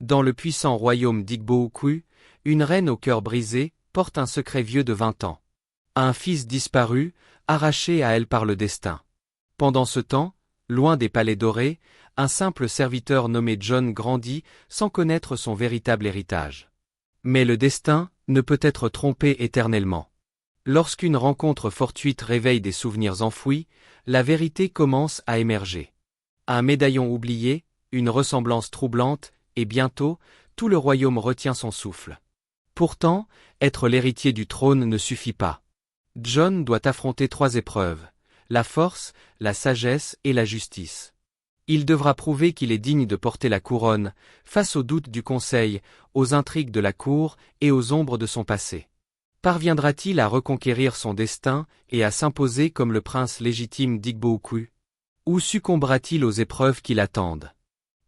Dans le puissant royaume d'Igbo-Ukwu, une reine au cœur brisé porte un secret vieux de 20 ans. Un fils disparu, arraché à elle par le destin. Pendant ce temps, loin des palais dorés, un simple serviteur nommé John grandit sans connaître son véritable héritage. Mais le destin ne peut être trompé éternellement. Lorsqu'une rencontre fortuite réveille des souvenirs enfouis, la vérité commence à émerger. Un médaillon oublié, une ressemblance troublante, et bientôt, tout le royaume retient son souffle. Pourtant, être l'héritier du trône ne suffit pas. John doit affronter 3 épreuves: la force, la sagesse et la justice. Il devra prouver qu'il est digne de porter la couronne, face aux doutes du conseil, aux intrigues de la cour et aux ombres de son passé. Parviendra-t-il à reconquérir son destin et à s'imposer comme le prince légitime d'Igbo-Ukwu? Ou succombera-t-il aux épreuves qui l'attendent?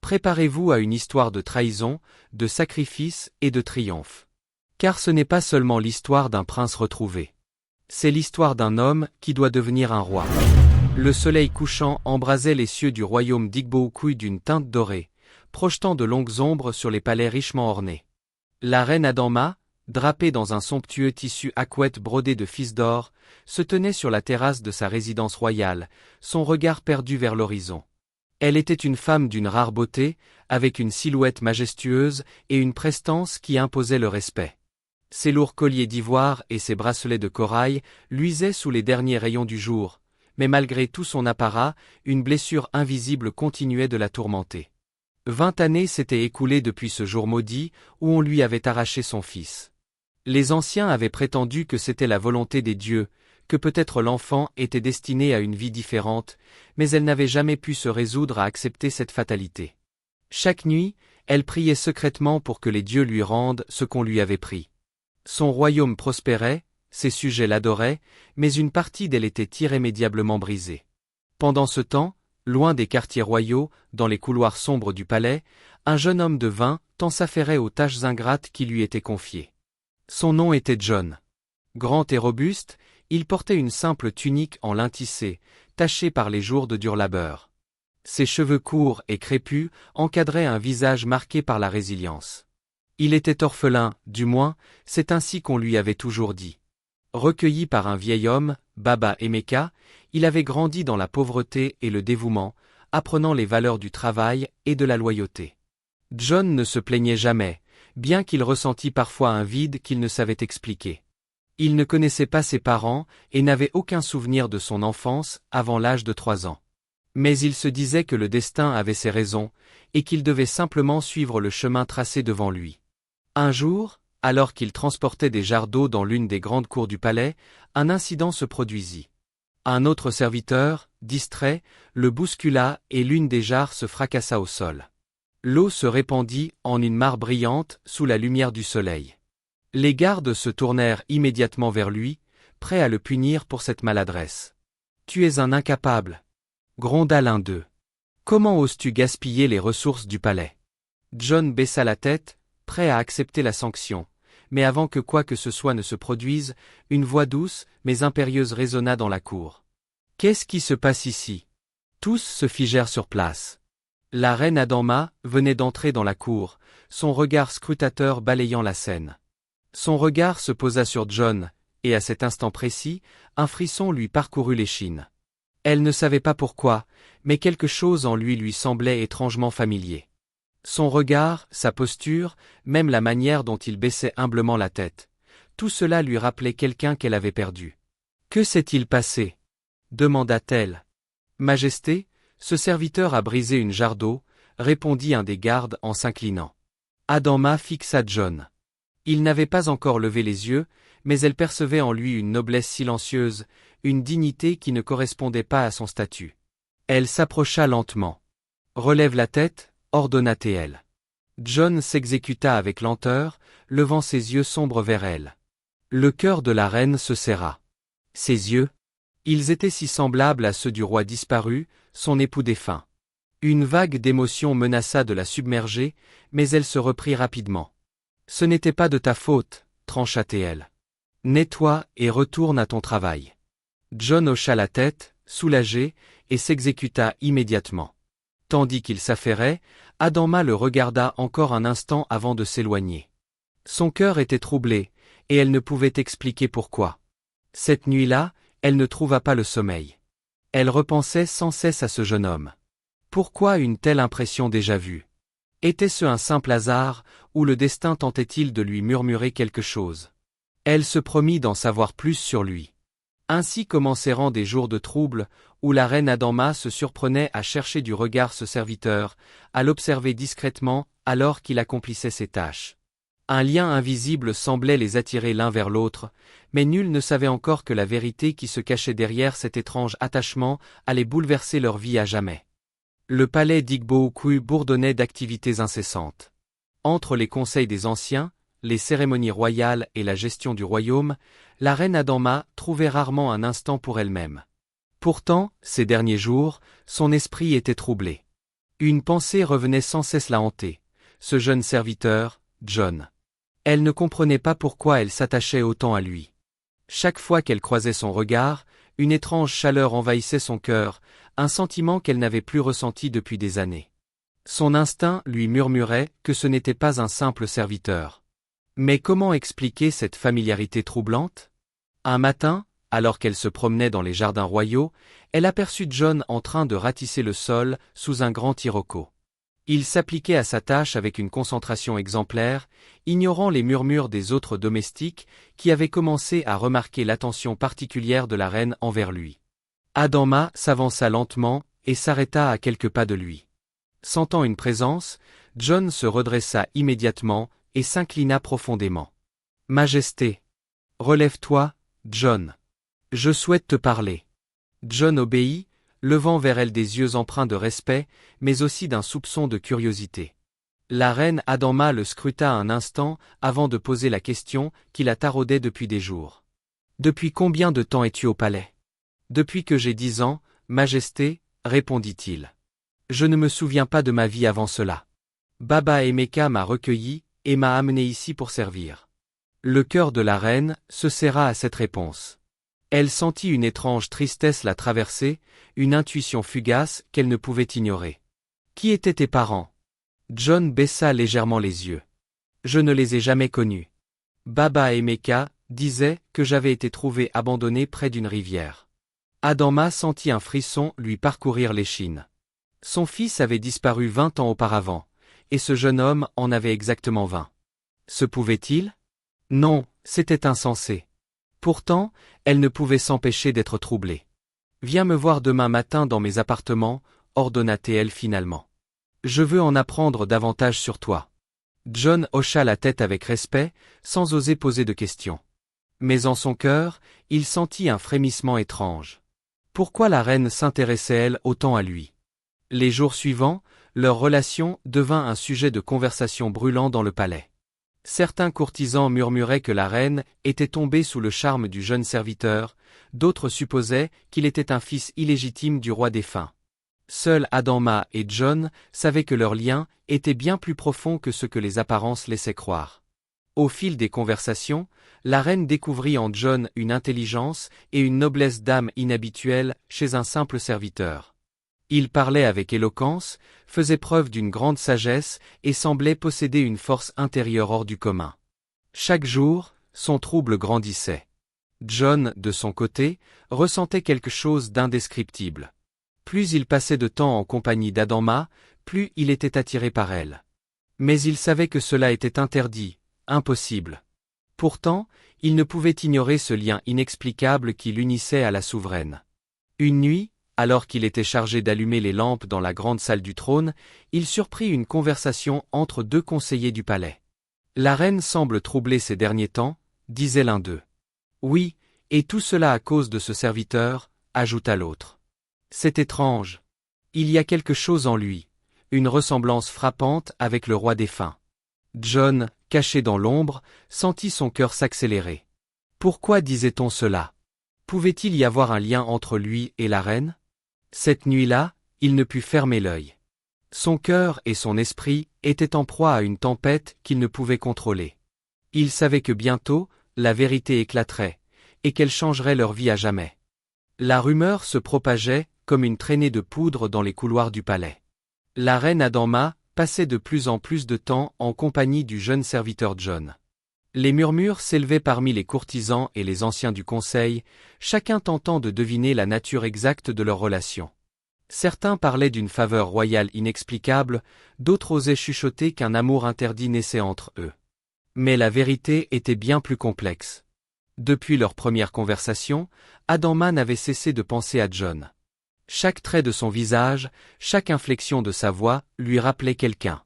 Préparez-vous à une histoire de trahison, de sacrifice et de triomphe. Car ce n'est pas seulement l'histoire d'un prince retrouvé. C'est l'histoire d'un homme qui doit devenir un roi. Le soleil couchant embrasait les cieux du royaume d'Igbo-Ukwu d'une teinte dorée, projetant de longues ombres sur les palais richement ornés. La reine Adanma, drapée dans un somptueux tissu akouette brodé de fils d'or, se tenait sur la terrasse de sa résidence royale, son regard perdu vers l'horizon. Elle était une femme d'une rare beauté, avec une silhouette majestueuse et une prestance qui imposait le respect. Ses lourds colliers d'ivoire et ses bracelets de corail luisaient sous les derniers rayons du jour, mais malgré tout son apparat, une blessure invisible continuait de la tourmenter. 20 années s'étaient écoulées depuis ce jour maudit où on lui avait arraché son fils. Les anciens avaient prétendu que c'était la volonté des dieux, que peut-être l'enfant était destiné à une vie différente, mais elle n'avait jamais pu se résoudre à accepter cette fatalité. Chaque nuit, elle priait secrètement pour que les dieux lui rendent ce qu'on lui avait pris. Son royaume prospérait, ses sujets l'adoraient, mais une partie d'elle était irrémédiablement brisée. Pendant ce temps, loin des quartiers royaux, dans les couloirs sombres du palais, un jeune homme de 20 ans s'affairait aux tâches ingrates qui lui étaient confiées. Son nom était John. Grand et robuste, il portait une simple tunique en lin tissé, tachée par les jours de dur labeur. Ses cheveux courts et crépus encadraient un visage marqué par la résilience. Il était orphelin, du moins, c'est ainsi qu'on lui avait toujours dit. Recueilli par un vieil homme, Baba Emeka, il avait grandi dans la pauvreté et le dévouement, apprenant les valeurs du travail et de la loyauté. John ne se plaignait jamais, bien qu'il ressentît parfois un vide qu'il ne savait expliquer. Il ne connaissait pas ses parents et n'avait aucun souvenir de son enfance avant l'âge de 3 ans. Mais il se disait que le destin avait ses raisons, et qu'il devait simplement suivre le chemin tracé devant lui. Un jour, alors qu'il transportait des jarres d'eau dans l'une des grandes cours du palais, un incident se produisit. Un autre serviteur, distrait, le bouscula et l'une des jarres se fracassa au sol. L'eau se répandit en une mare brillante sous la lumière du soleil. Les gardes se tournèrent immédiatement vers lui, prêts à le punir pour cette maladresse. « Tu es un incapable !» gronda l'un d'eux. « Comment oses-tu gaspiller les ressources du palais ?» John baissa la tête, prêt à accepter la sanction, mais avant que quoi que ce soit ne se produise, une voix douce mais impérieuse résonna dans la cour. « Qu'est-ce qui se passe ici ?» Tous se figèrent sur place. La reine Adanma venait d'entrer dans la cour, son regard scrutateur balayant la scène. Son regard se posa sur John, et à cet instant précis, un frisson lui parcourut l'échine. Elle ne savait pas pourquoi, mais quelque chose en lui semblait étrangement familier. Son regard, sa posture, même la manière dont il baissait humblement la tête, tout cela lui rappelait quelqu'un qu'elle avait perdu. « Que s'est-il passé ?» demanda-t-elle. « Majesté, ce serviteur a brisé une jarre d'eau, » répondit un des gardes en s'inclinant. Adanma fixa John. Il n'avait pas encore levé les yeux, mais elle percevait en lui une noblesse silencieuse, une dignité qui ne correspondait pas à son statut. Elle s'approcha lentement. « Relève la tête » ordonna-t-elle. John s'exécuta avec lenteur, levant ses yeux sombres vers elle. Le cœur de la reine se serra. Ses yeux, ils étaient si semblables à ceux du roi disparu, son époux défunt. Une vague d'émotion menaça de la submerger, mais elle se reprit rapidement. « Ce n'était pas de ta faute, » trancha-t-elle. « Nettoie et retourne à ton travail. » John hocha la tête, soulagé, et s'exécuta immédiatement. Tandis qu'il s'affairait, Adamma le regarda encore un instant avant de s'éloigner. Son cœur était troublé, et elle ne pouvait expliquer pourquoi. Cette nuit-là, elle ne trouva pas le sommeil. Elle repensait sans cesse à ce jeune homme. Pourquoi une telle impression déjà vue? Était-ce un simple hasard, ou le destin tentait-il de lui murmurer quelque chose? Elle se promit d'en savoir plus sur lui. Ainsi commencèrent des jours de trouble, où la reine Adamma se surprenait à chercher du regard ce serviteur, à l'observer discrètement, alors qu'il accomplissait ses tâches. Un lien invisible semblait les attirer l'un vers l'autre, mais nul ne savait encore que la vérité qui se cachait derrière cet étrange attachement allait bouleverser leur vie à jamais. Le palais d'Igbo-Ukwu bourdonnait d'activités incessantes. Entre les conseils des anciens, les cérémonies royales et la gestion du royaume, la reine Adamma trouvait rarement un instant pour elle-même. Pourtant, ces derniers jours, son esprit était troublé. Une pensée revenait sans cesse la hanter. Ce jeune serviteur, John. Elle ne comprenait pas pourquoi elle s'attachait autant à lui. Chaque fois qu'elle croisait son regard, une étrange chaleur envahissait son cœur, un sentiment qu'elle n'avait plus ressenti depuis des années. Son instinct lui murmurait que ce n'était pas un simple serviteur. Mais comment expliquer cette familiarité troublante? Un matin, alors qu'elle se promenait dans les jardins royaux, elle aperçut John en train de ratisser le sol sous un grand iroko. Il s'appliquait à sa tâche avec une concentration exemplaire, ignorant les murmures des autres domestiques qui avaient commencé à remarquer l'attention particulière de la reine envers lui. Adamma s'avança lentement et s'arrêta à quelques pas de lui. Sentant une présence, John se redressa immédiatement et s'inclina profondément. « Majesté. Relève-toi, John. Je souhaite te parler. » John obéit, levant vers elle des yeux empreints de respect, mais aussi d'un soupçon de curiosité. La reine Adamma le scruta un instant avant de poser la question qui la taraudait depuis des jours. « Depuis combien de temps es-tu au palais? » « Depuis que j'ai 10 ans, Majesté, répondit-il. Je ne me souviens pas de ma vie avant cela. Baba Emeka m'a recueilli et m'a amené ici pour servir. Le cœur de la reine se serra à cette réponse. Elle sentit une étrange tristesse la traverser, une intuition fugace qu'elle ne pouvait ignorer. Qui étaient tes parents? John baissa légèrement les yeux. Je ne les ai jamais connus. Baba Emeka disait que j'avais été trouvé abandonné près d'une rivière. Adamma sentit un frisson lui parcourir l'échine. Son fils avait disparu 20 ans auparavant, et ce jeune homme en avait exactement 20. Se pouvait-il? Non, c'était insensé. Pourtant, elle ne pouvait s'empêcher d'être troublée. Viens me voir demain matin dans mes appartements, ordonna-t-elle finalement. Je veux en apprendre davantage sur toi. John hocha la tête avec respect, sans oser poser de questions. Mais en son cœur, il sentit un frémissement étrange. Pourquoi la reine s'intéressait-elle autant à lui? Les jours suivants, leur relation devint un sujet de conversation brûlant dans le palais. Certains courtisans murmuraient que la reine était tombée sous le charme du jeune serviteur, d'autres supposaient qu'il était un fils illégitime du roi défunt. Seuls Adamma et John savaient que leur lien était bien plus profond que ce que les apparences laissaient croire. Au fil des conversations, la reine découvrit en John une intelligence et une noblesse d'âme inhabituelles chez un simple serviteur. Il parlait avec éloquence, faisait preuve d'une grande sagesse et semblait posséder une force intérieure hors du commun. Chaque jour, son trouble grandissait. John, de son côté, ressentait quelque chose d'indescriptible. Plus il passait de temps en compagnie d'Adamma, plus il était attiré par elle. Mais il savait que cela était interdit, impossible. Pourtant, il ne pouvait ignorer ce lien inexplicable qui l'unissait à la souveraine. Une nuit, alors qu'il était chargé d'allumer les lampes dans la grande salle du trône, il surprit une conversation entre deux conseillers du palais. La reine semble troublée ces derniers temps, disait l'un d'eux. Oui, et tout cela à cause de ce serviteur, ajouta l'autre. C'est étrange. Il y a quelque chose en lui, une ressemblance frappante avec le roi défunt. John, caché dans l'ombre, sentit son cœur s'accélérer. Pourquoi disait-on cela? Pouvait-il y avoir un lien entre lui et la reine? Cette nuit-là, il ne put fermer l'œil. Son cœur et son esprit étaient en proie à une tempête qu'il ne pouvait contrôler. Il savait que bientôt, la vérité éclaterait, et qu'elle changerait leur vie à jamais. La rumeur se propageait comme une traînée de poudre dans les couloirs du palais. La reine Adama passait de plus en plus de temps en compagnie du jeune serviteur John. Les murmures s'élevaient parmi les courtisans et les anciens du conseil, chacun tentant de deviner la nature exacte de leur relation. Certains parlaient d'une faveur royale inexplicable, d'autres osaient chuchoter qu'un amour interdit naissait entre eux. Mais la vérité était bien plus complexe. Depuis leur première conversation, Adama n'avait cessé de penser à John. Chaque trait de son visage, chaque inflexion de sa voix lui rappelait quelqu'un.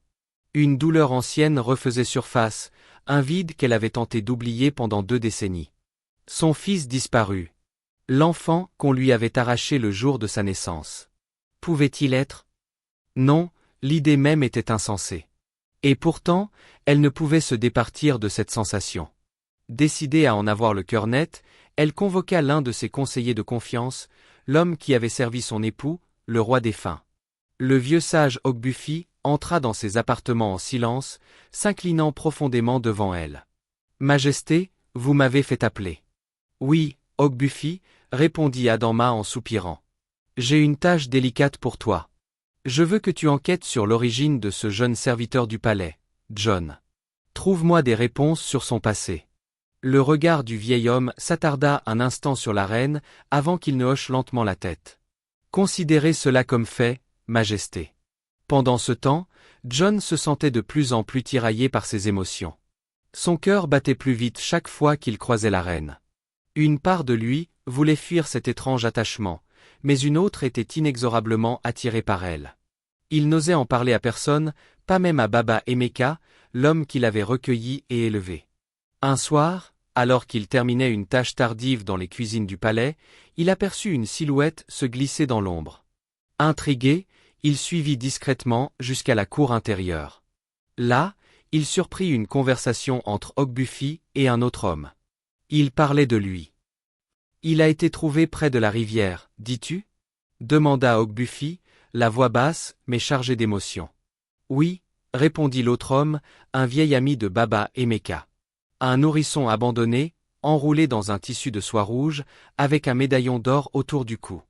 Une douleur ancienne refaisait surface, un vide qu'elle avait tenté d'oublier pendant 2 décennies. Son fils disparu. L'enfant qu'on lui avait arraché le jour de sa naissance. Pouvait-il être? Non, l'idée même était insensée. Et pourtant, elle ne pouvait se départir de cette sensation. Décidée à en avoir le cœur net, elle convoqua l'un de ses conseillers de confiance, l'homme qui avait servi son époux, le roi défunt. Le vieux sage Ogbufi entra dans ses appartements en silence, s'inclinant profondément devant elle. « Majesté, vous m'avez fait appeler. »« Oui, Ogbufi, » répondit Adama en soupirant. « J'ai une tâche délicate pour toi. Je veux que tu enquêtes sur l'origine de ce jeune serviteur du palais, John. Trouve-moi des réponses sur son passé. » Le regard du vieil homme s'attarda un instant sur la reine avant qu'il ne hoche lentement la tête. « Considérez cela comme fait, Majesté. » Pendant ce temps, John se sentait de plus en plus tiraillé par ses émotions. Son cœur battait plus vite chaque fois qu'il croisait la reine. Une part de lui voulait fuir cet étrange attachement, mais une autre était inexorablement attirée par elle. Il n'osait en parler à personne, pas même à Baba Emeka, l'homme qu'il avait recueilli et élevé. Un soir, alors qu'il terminait une tâche tardive dans les cuisines du palais, il aperçut une silhouette se glisser dans l'ombre. Intrigué, il suivit discrètement jusqu'à la cour intérieure. Là, il surprit une conversation entre Ogbufi et un autre homme. Il parlait de lui. « Il a été trouvé près de la rivière, dis-tu » demanda Ogbufi, la voix basse mais chargée d'émotion. « Oui » répondit l'autre homme, un vieil ami de Baba Emeka. Un nourrisson abandonné, enroulé dans un tissu de soie rouge, avec un médaillon d'or autour du cou.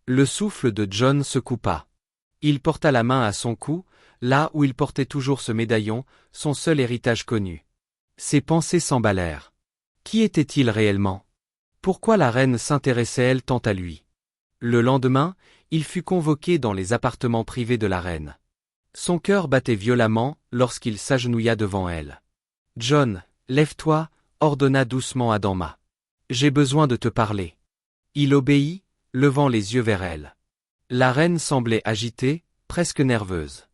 Le souffle de John se coupa. Il porta la main à son cou, là où il portait toujours ce médaillon, son seul héritage connu. Ses pensées s'emballèrent. Qui était-il réellement? Pourquoi la reine s'intéressait-elle tant à lui? Le lendemain, il fut convoqué dans les appartements privés de la reine. Son cœur battait violemment lorsqu'il s'agenouilla devant elle. « John, lève-toi » ordonna doucement Adama. « J'ai besoin de te parler. » Il obéit, levant les yeux vers elle. La reine semblait agitée, presque nerveuse.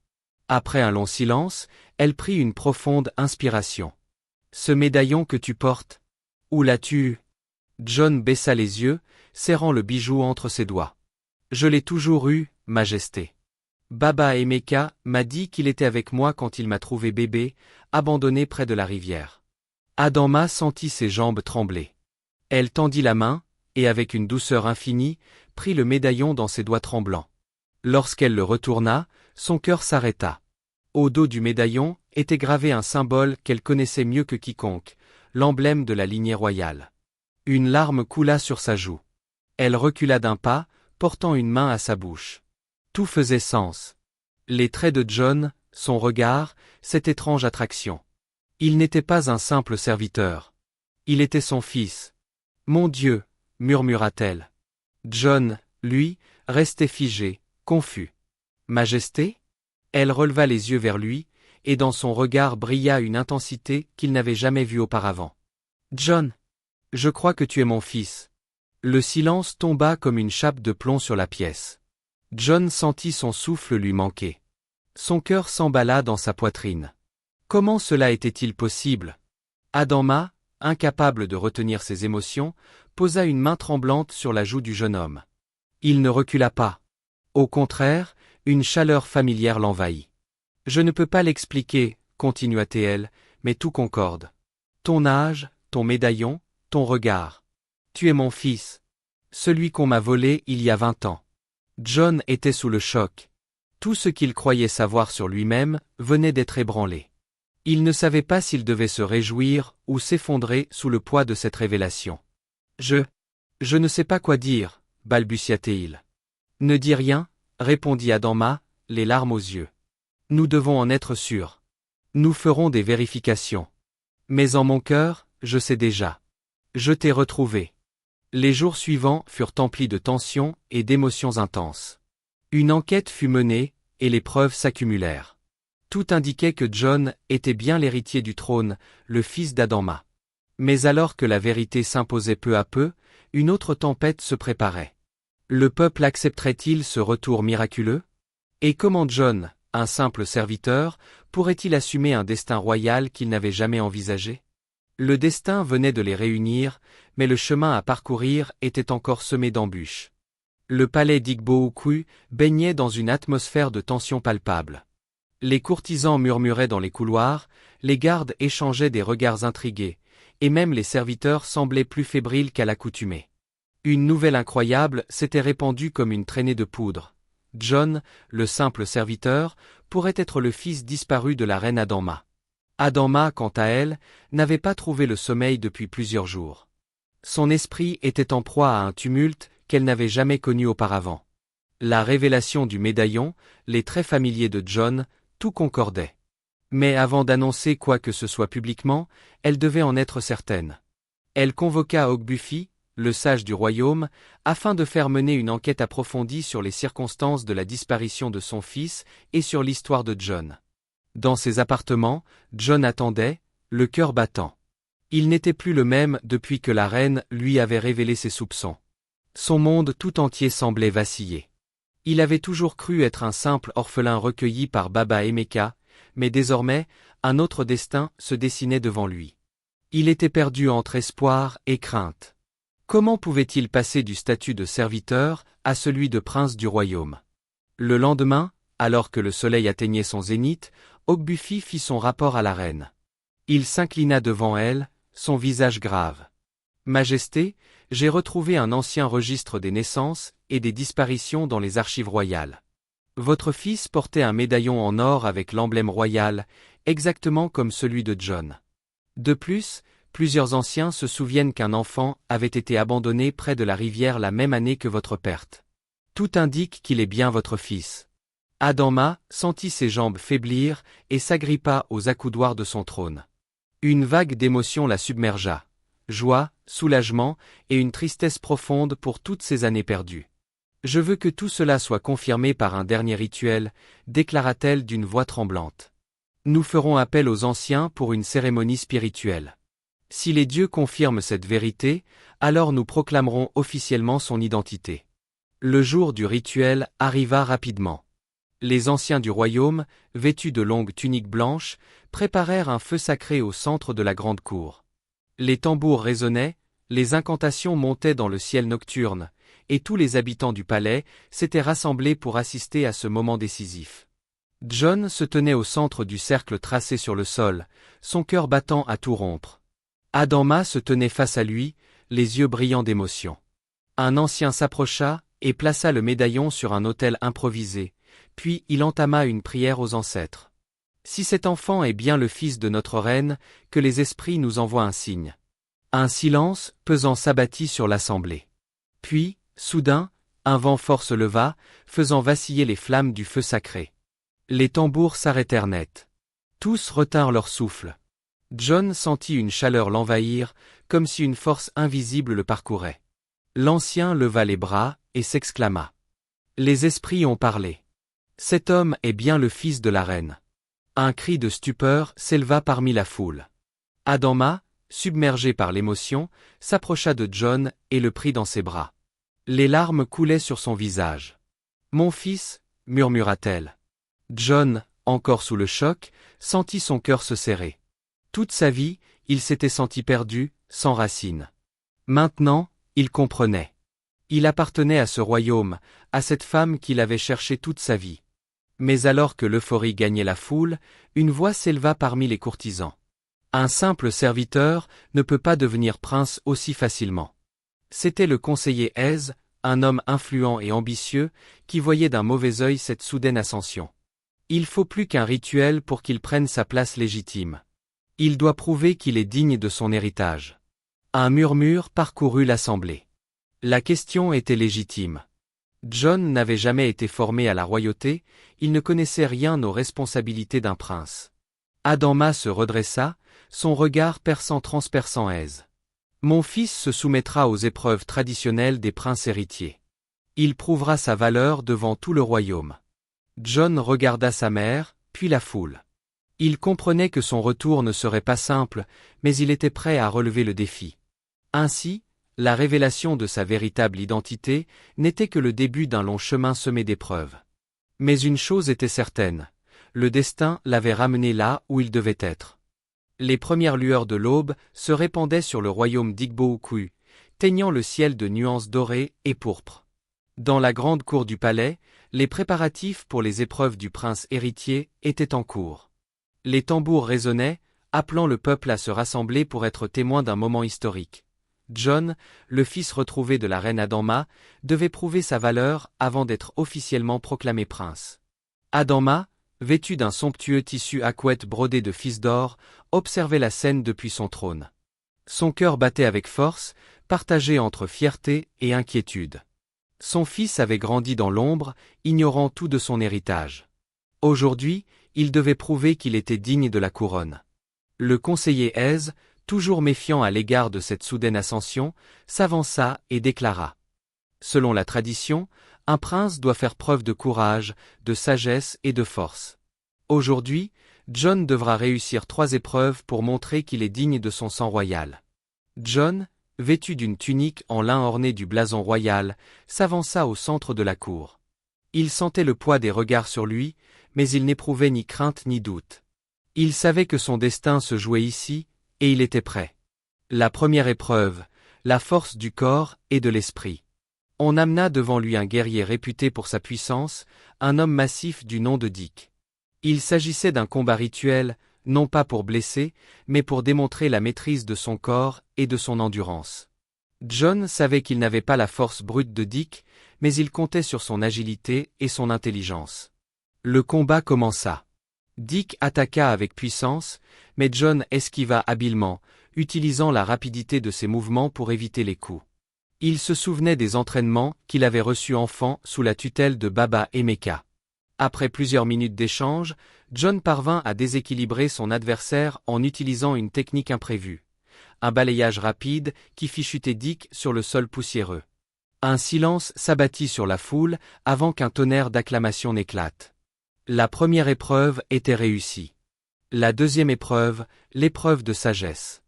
Après un long silence, elle prit une profonde inspiration. « Ce médaillon que tu portes? Où l'as-tu eu » John baissa les yeux, serrant le bijou entre ses doigts. « Je l'ai toujours eu, Majesté. Baba Emeka m'a dit qu'il était avec moi quand il m'a trouvé bébé, abandonné près de la rivière. » Adama sentit ses jambes trembler. Elle tendit la main, et avec une douceur infinie, prit le médaillon dans ses doigts tremblants. Lorsqu'elle le retourna, son cœur s'arrêta. Au dos du médaillon était gravé un symbole qu'elle connaissait mieux que quiconque, l'emblème de la lignée royale. Une larme coula sur sa joue. Elle recula d'un pas, portant une main à sa bouche. Tout faisait sens. Les traits de John, son regard, cette étrange attraction. Il n'était pas un simple serviteur. Il était son fils. « Mon Dieu » murmura-t-elle. John, lui, restait figé, confus. « Majesté » Elle releva les yeux vers lui, et dans son regard brilla une intensité qu'il n'avait jamais vue auparavant. « John, je crois que tu es mon fils. » Le silence tomba comme une chape de plomb sur la pièce. John sentit son souffle lui manquer. Son cœur s'emballa dans sa poitrine. Comment cela était-il possible? Adama, incapable de retenir ses émotions, posa une main tremblante sur la joue du jeune homme. Il ne recula pas. Au contraire, une chaleur familière l'envahit. « Je ne peux pas l'expliquer, » continua-t-elle, « mais tout concorde. Ton âge, ton médaillon, ton regard. Tu es mon fils. Celui qu'on m'a volé il y a 20 ans. » John était sous le choc. Tout ce qu'il croyait savoir sur lui-même venait d'être ébranlé. Il ne savait pas s'il devait se réjouir ou s'effondrer sous le poids de cette révélation. « Je ne sais pas quoi dire, balbutia-t-il. Ne dis rien, répondit Adama, les larmes aux yeux. Nous devons en être sûrs. Nous ferons des vérifications. Mais en mon cœur, je sais déjà. Je t'ai retrouvé. Les jours suivants furent emplis de tensions et d'émotions intenses. Une enquête fut menée, et les preuves s'accumulèrent. Tout indiquait que John était bien l'héritier du trône, le fils d'Adama. Mais alors que la vérité s'imposait peu à peu, une autre tempête se préparait. Le peuple accepterait-il ce retour miraculeux? Et comment John, un simple serviteur, pourrait-il assumer un destin royal qu'il n'avait jamais envisagé? Le destin venait de les réunir, mais le chemin à parcourir était encore semé d'embûches. Le palais d'Igbo-Ukwu baignait dans une atmosphère de tension palpable. Les courtisans murmuraient dans les couloirs, les gardes échangeaient des regards intrigués, et même les serviteurs semblaient plus fébriles qu'à l'accoutumée. Une nouvelle incroyable s'était répandue comme une traînée de poudre. John, le simple serviteur, pourrait être le fils disparu de la reine Adanma. Adanma, quant à elle, n'avait pas trouvé le sommeil depuis plusieurs jours. Son esprit était en proie à un tumulte qu'elle n'avait jamais connu auparavant. La révélation du médaillon, les traits familiers de John, tout concordait. Mais avant d'annoncer quoi que ce soit publiquement, elle devait en être certaine. Elle convoqua Ogbufi, le sage du royaume, afin de faire mener une enquête approfondie sur les circonstances de la disparition de son fils et sur l'histoire de John. Dans ses appartements, John attendait, le cœur battant. Il n'était plus le même depuis que la reine lui avait révélé ses soupçons. Son monde tout entier semblait vaciller. Il avait toujours cru être un simple orphelin recueilli par Baba Emeka, mais désormais, un autre destin se dessinait devant lui. Il était perdu entre espoir et crainte. Comment pouvait-il passer du statut de serviteur à celui de prince du royaume? Le lendemain, alors que le soleil atteignait son zénith, Ogbufi fit son rapport à la reine. Il s'inclina devant elle, son visage grave. « Majesté, j'ai retrouvé un ancien registre des naissances et des disparitions dans les archives royales. Votre fils portait un médaillon en or avec l'emblème royal, exactement comme celui de John. De plus, plusieurs anciens se souviennent qu'un enfant avait été abandonné près de la rivière la même année que votre perte. Tout indique qu'il est bien votre fils. » Adanma sentit ses jambes faiblir et s'agrippa aux accoudoirs de son trône. Une vague d'émotion la submergea. Joie, soulagement et une tristesse profonde pour toutes ces années perdues. « Je veux que tout cela soit confirmé par un dernier rituel, déclara-t-elle d'une voix tremblante. Nous ferons appel aux anciens pour une cérémonie spirituelle. Si les dieux confirment cette vérité, alors nous proclamerons officiellement son identité. » Le jour du rituel arriva rapidement. Les anciens du royaume, vêtus de longues tuniques blanches, préparèrent un feu sacré au centre de la grande cour. Les tambours résonnaient, les incantations montaient dans le ciel nocturne, et tous les habitants du palais s'étaient rassemblés pour assister à ce moment décisif. John se tenait au centre du cercle tracé sur le sol, son cœur battant à tout rompre. Adanma se tenait face à lui, les yeux brillants d'émotion. Un ancien s'approcha et plaça le médaillon sur un autel improvisé, puis il entama une prière aux ancêtres. « Si cet enfant est bien le fils de notre reine, que les esprits nous envoient un signe. » Un silence pesant s'abattit sur l'assemblée. Puis, soudain, un vent fort se leva, faisant vaciller les flammes du feu sacré. Les tambours s'arrêtèrent net. Tous retinrent leur souffle. John sentit une chaleur l'envahir, comme si une force invisible le parcourait. L'ancien leva les bras et s'exclama. « Les esprits ont parlé. Cet homme est bien le fils de la reine. » Un cri de stupeur s'éleva parmi la foule. Adanma, submergé par l'émotion, s'approcha de John et le prit dans ses bras. Les larmes coulaient sur son visage. « Mon fils, » murmura-t-elle. John, encore sous le choc, sentit son cœur se serrer. Toute sa vie, il s'était senti perdu, sans racines. Maintenant, il comprenait. Il appartenait à ce royaume, à cette femme qu'il avait cherchée toute sa vie. Mais alors que l'euphorie gagnait la foule, une voix s'éleva parmi les courtisans. Un simple serviteur ne peut pas devenir prince aussi facilement. C'était le conseiller Eze, un homme influent et ambitieux, qui voyait d'un mauvais œil cette soudaine ascension. Il faut plus qu'un rituel pour qu'il prenne sa place légitime. Il doit prouver qu'il est digne de son héritage. Un murmure parcourut l'assemblée. La question était légitime. John n'avait jamais été formé à la royauté, il ne connaissait rien aux responsabilités d'un prince. Adama se redressa, son regard transperçant aise. Mon fils se soumettra aux épreuves traditionnelles des princes héritiers. Il prouvera sa valeur devant tout le royaume. John regarda sa mère, puis la foule. Il comprenait que son retour ne serait pas simple, mais il était prêt à relever le défi. Ainsi, la révélation de sa véritable identité n'était que le début d'un long chemin semé d'épreuves. Mais une chose était certaine, le destin l'avait ramené là où il devait être. Les premières lueurs de l'aube se répandaient sur le royaume d'Igbo-Ukwu, teignant le ciel de nuances dorées et pourpres. Dans la grande cour du palais, les préparatifs pour les épreuves du prince héritier étaient en cours. Les tambours résonnaient, appelant le peuple à se rassembler pour être témoin d'un moment historique. John, le fils retrouvé de la reine Adama, devait prouver sa valeur avant d'être officiellement proclamé prince. Adama, vêtu d'un somptueux tissu à couette brodé de fils d'or, observait la scène depuis son trône. Son cœur battait avec force, partagé entre fierté et inquiétude. Son fils avait grandi dans l'ombre, ignorant tout de son héritage. Aujourd'hui, il devait prouver qu'il était digne de la couronne. Le conseiller Eze, toujours méfiant à l'égard de cette soudaine ascension, s'avança et déclara. Selon la tradition, un prince doit faire preuve de courage, de sagesse et de force. Aujourd'hui, John devra réussir 3 épreuves pour montrer qu'il est digne de son sang royal. John, vêtu d'une tunique en lin ornée du blason royal, s'avança au centre de la cour. Il sentait le poids des regards sur lui, mais il n'éprouvait ni crainte ni doute. Il savait que son destin se jouait ici, et il était prêt. La première épreuve, la force du corps et de l'esprit. On amena devant lui un guerrier réputé pour sa puissance, un homme massif du nom de Dick. Il s'agissait d'un combat rituel, non pas pour blesser, mais pour démontrer la maîtrise de son corps et de son endurance. John savait qu'il n'avait pas la force brute de Dick, mais il comptait sur son agilité et son intelligence. Le combat commença. Dick attaqua avec puissance, mais John esquiva habilement, utilisant la rapidité de ses mouvements pour éviter les coups. Il se souvenait des entraînements qu'il avait reçus enfant sous la tutelle de Baba Emeka. Après plusieurs minutes d'échange, John parvint à déséquilibrer son adversaire en utilisant une technique imprévue. Un balayage rapide qui fit chuter Dick sur le sol poussiéreux. Un silence s'abattit sur la foule avant qu'un tonnerre d'acclamations n'éclate. La première épreuve était réussie. La deuxième épreuve, l'épreuve de sagesse.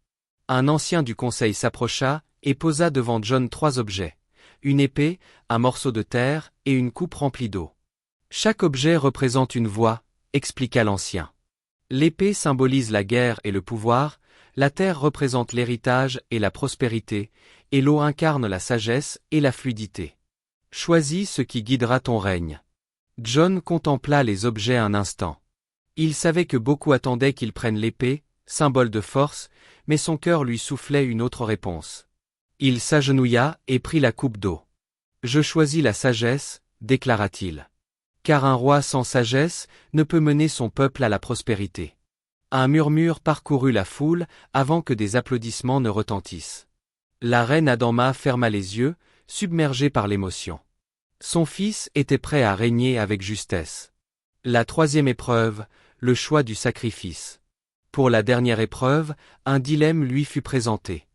Un ancien du conseil s'approcha et posa devant John 3 objets. Une épée, un morceau de terre et une coupe remplie d'eau. Chaque objet représente une voie, expliqua l'ancien. L'épée symbolise la guerre et le pouvoir, la terre représente l'héritage et la prospérité, et l'eau incarne la sagesse et la fluidité. Choisis ce qui guidera ton règne. John contempla les objets un instant. Il savait que beaucoup attendaient qu'il prenne l'épée, symbole de force, mais son cœur lui soufflait une autre réponse. Il s'agenouilla et prit la coupe d'eau. « Je choisis la sagesse », déclara-t-il. Car un roi sans sagesse ne peut mener son peuple à la prospérité. Un murmure parcourut la foule avant que des applaudissements ne retentissent. La reine Adama ferma les yeux, submergée par l'émotion. Son fils était prêt à régner avec justesse. La troisième épreuve, le choix du sacrifice. Pour la dernière épreuve, un dilemme lui fut présenté.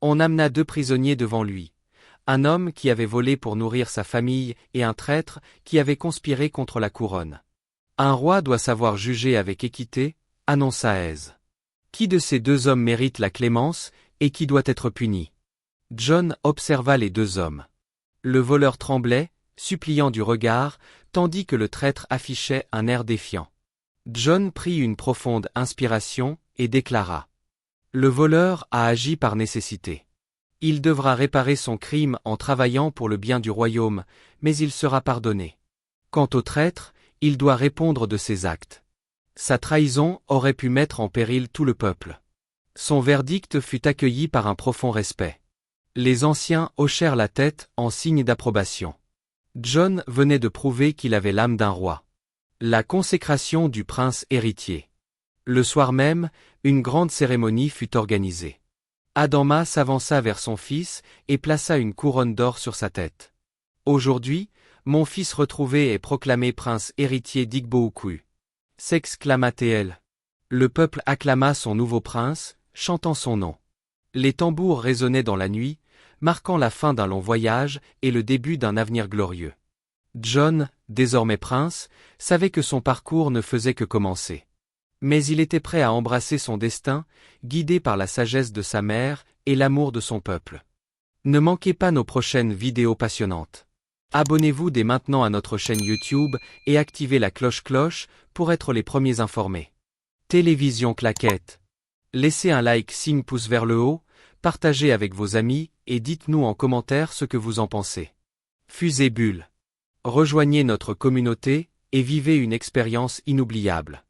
On amena 2 prisonniers devant lui. Un homme qui avait volé pour nourrir sa famille et un traître qui avait conspiré contre la couronne. Un roi doit savoir juger avec équité, annonça Eze. Qui de ces 2 hommes mérite la clémence et qui doit être puni? John observa les 2 hommes. Le voleur tremblait, suppliant du regard, tandis que le traître affichait un air défiant. John prit une profonde inspiration et déclara. Le voleur a agi par nécessité. Il devra réparer son crime en travaillant pour le bien du royaume, mais il sera pardonné. Quant au traître, il doit répondre de ses actes. Sa trahison aurait pu mettre en péril tout le peuple. Son verdict fut accueilli par un profond respect. Les anciens hochèrent la tête en signe d'approbation. John venait de prouver qu'il avait l'âme d'un roi. La consécration du prince héritier. Le soir même, une grande cérémonie fut organisée. Adama s'avança vers son fils et plaça une couronne d'or sur sa tête. Aujourd'hui, Mon fils retrouvé est proclamé prince héritier d'Igbo-Ukwu. S'exclama-t-elle. Le peuple acclama son nouveau prince, chantant son nom. Les tambours résonnaient dans la nuit, marquant la fin d'un long voyage et le début d'un avenir glorieux. John, désormais prince, savait que son parcours ne faisait que commencer. Mais il était prêt à embrasser son destin, guidé par la sagesse de sa mère et l'amour de son peuple. Ne manquez pas nos prochaines vidéos passionnantes. Abonnez-vous dès maintenant à notre chaîne YouTube et activez la cloche pour être les premiers informés. Télévision Claquette. Laissez un like signe pouce vers le haut, partagez avec vos amis et dites-nous en commentaire ce que vous en pensez. Fusée Bulle. Rejoignez notre communauté et vivez une expérience inoubliable.